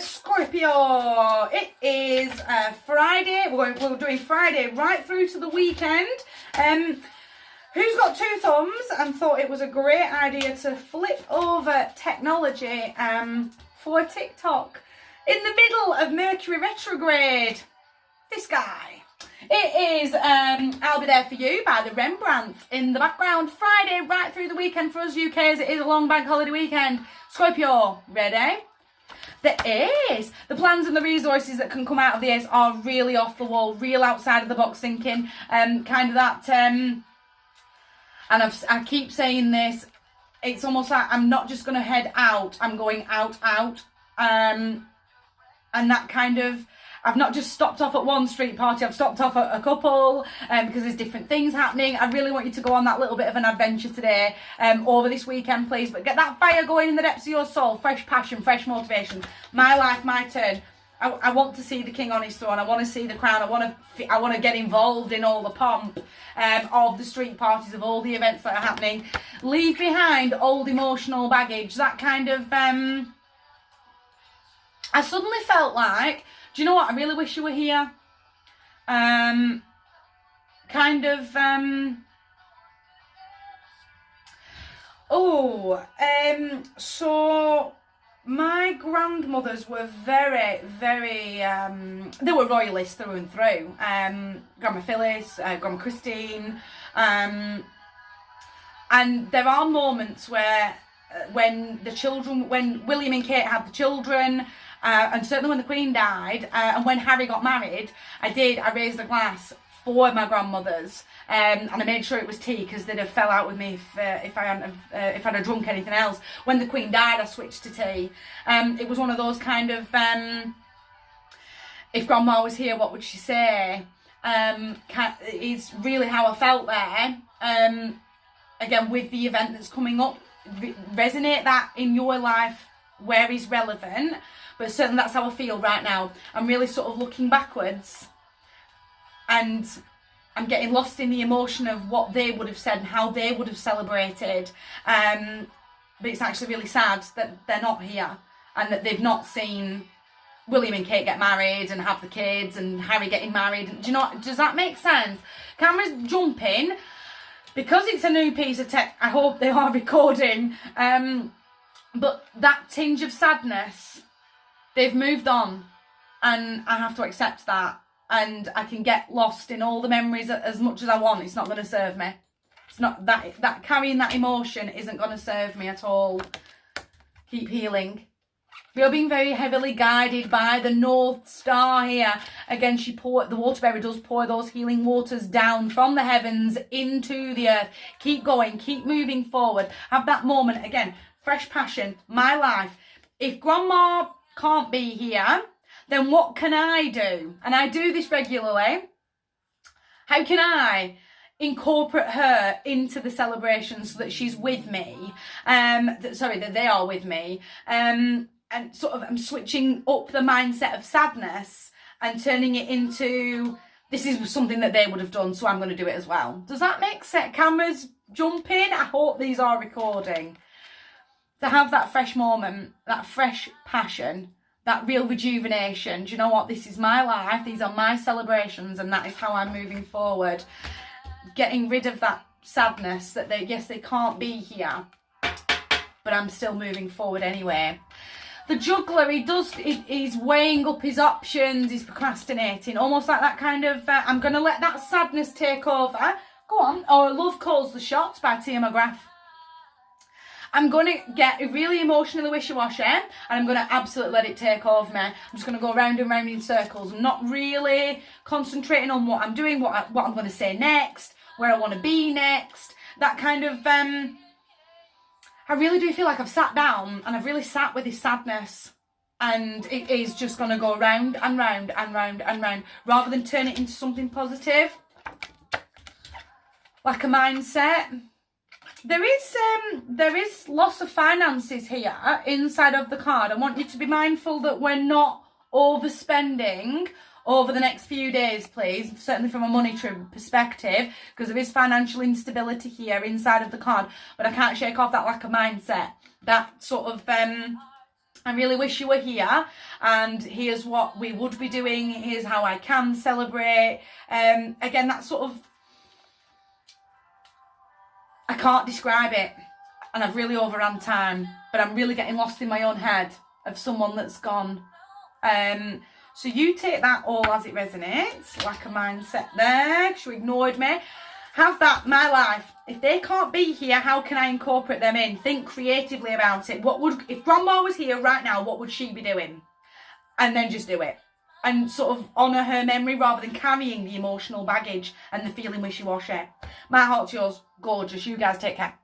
Scorpio, it is Friday. We're doing Friday right through to the weekend. Who's got two thumbs and thought it was a great idea to flip over technology for TikTok in the middle of Mercury retrograde? This guy. It is I'll Be There For You by the Rembrandts in the background. Friday right through the weekend for us UK, as it is a long bank holiday weekend. Scorpio, ready? There is. The plans and the resources that can come out of this are really off the wall, real outside of the box thinking, kind of that, and I keep saying this, it's almost like I'm not just going to head out, I'm going out, and that kind of, I've not just stopped off at one street party, I've stopped off at a couple, because there's different things happening. I really want you to go on that little bit of an adventure today, over this weekend, please. But get that fire going in the depths of your soul, fresh passion, fresh motivation. My life, my turn. I want to see the king on his throne. I want to see the crown. I want to get involved in all the pomp of the street parties, of all the events that are happening. Leave behind old emotional baggage. That kind of, I suddenly felt like, do you know what? I really wish you were here. So my grandmothers were very, they were royalists through and through. Grandma Phyllis, Grandma Christine. And there are moments where, when William and Kate had the children, and certainly when the Queen died, and when Harry got married, I raised a glass for my grandmothers, and I made sure it was tea, because they'd have fell out with me if I'd have drunk anything else. When the Queen died, I switched to tea. It was one of those kind of, if Grandma was here, what would she say? It's really how I felt there. Again, with the event that's coming up, resonate that in your life where is relevant, but certainly that's how I feel right now. I'm really sort of looking backwards, and I'm getting lost in the emotion of what they would have said and how they would have celebrated, but it's actually really sad that they're not here and that they've not seen William and Kate get married and have the kids, and Harry getting married. Do you know, does that make sense? Cameras jumping. Because it's a new piece of tech, I hope they are recording, but that tinge of sadness, they've moved on, and I have to accept that, and I can get lost in all the memories as much as I want. It's not going to serve me. It's not that carrying that emotion isn't going to serve me at all. Keep healing. We are being very heavily guided by the North Star here. Again, the Waterberry does pour those healing waters down from the heavens into the earth. Keep going, keep moving forward. Have that moment, again, fresh passion, my life. If Grandma can't be here, then what can I do? And I do this regularly. How can I incorporate her into the celebration so that she's with me? That they are with me. And sort of I'm switching up the mindset of sadness and turning it into, this is something that they would have done, so I'm going to do it as well. Does that make sense? Cameras jumping? I hope these are recording. To have that fresh moment, that fresh passion, that real rejuvenation. Do you know what? This is my life. These are my celebrations, and that is how I'm moving forward. Getting rid of that sadness that they can't be here, but I'm still moving forward anyway. The juggler, he's weighing up his options, he's procrastinating, almost like that kind of, I'm going to let that sadness take over. Go on. Or Love Calls the Shots by Tia McGrath. I'm going to get really emotionally wishy-washy, and I'm going to absolutely let it take over me. I'm just going to go round and round in circles. I'm not really concentrating on what I'm doing, what I'm going to say next, where I want to be next. That kind of, I really do feel like I've sat down and I've really sat with this sadness, and it is just going to go round and round and round and round, rather than turn it into something positive, like a mindset. There is loss of finances here inside of the card. I want you to be mindful that we're not overspending over the next few days, please, certainly from a monetary perspective, because there is financial instability here inside of the card, but I can't shake off that lack of mindset, that sort of I really wish you were here, and here's what we would be doing, here's how I can celebrate. Again, that sort of, I can't describe it, and I've really overrun time, but I'm really getting lost in my own head of someone that's gone. So you take that all as it resonates, like a mindset there, because you ignored me. Have that, my life. If they can't be here, how can I incorporate them in? Think creatively about it. What would, if Grandma was here right now, what would she be doing? And then just do it. And sort of honour her memory rather than carrying the emotional baggage and the feeling wishy-washy. My heart's yours. Gorgeous. You guys take care.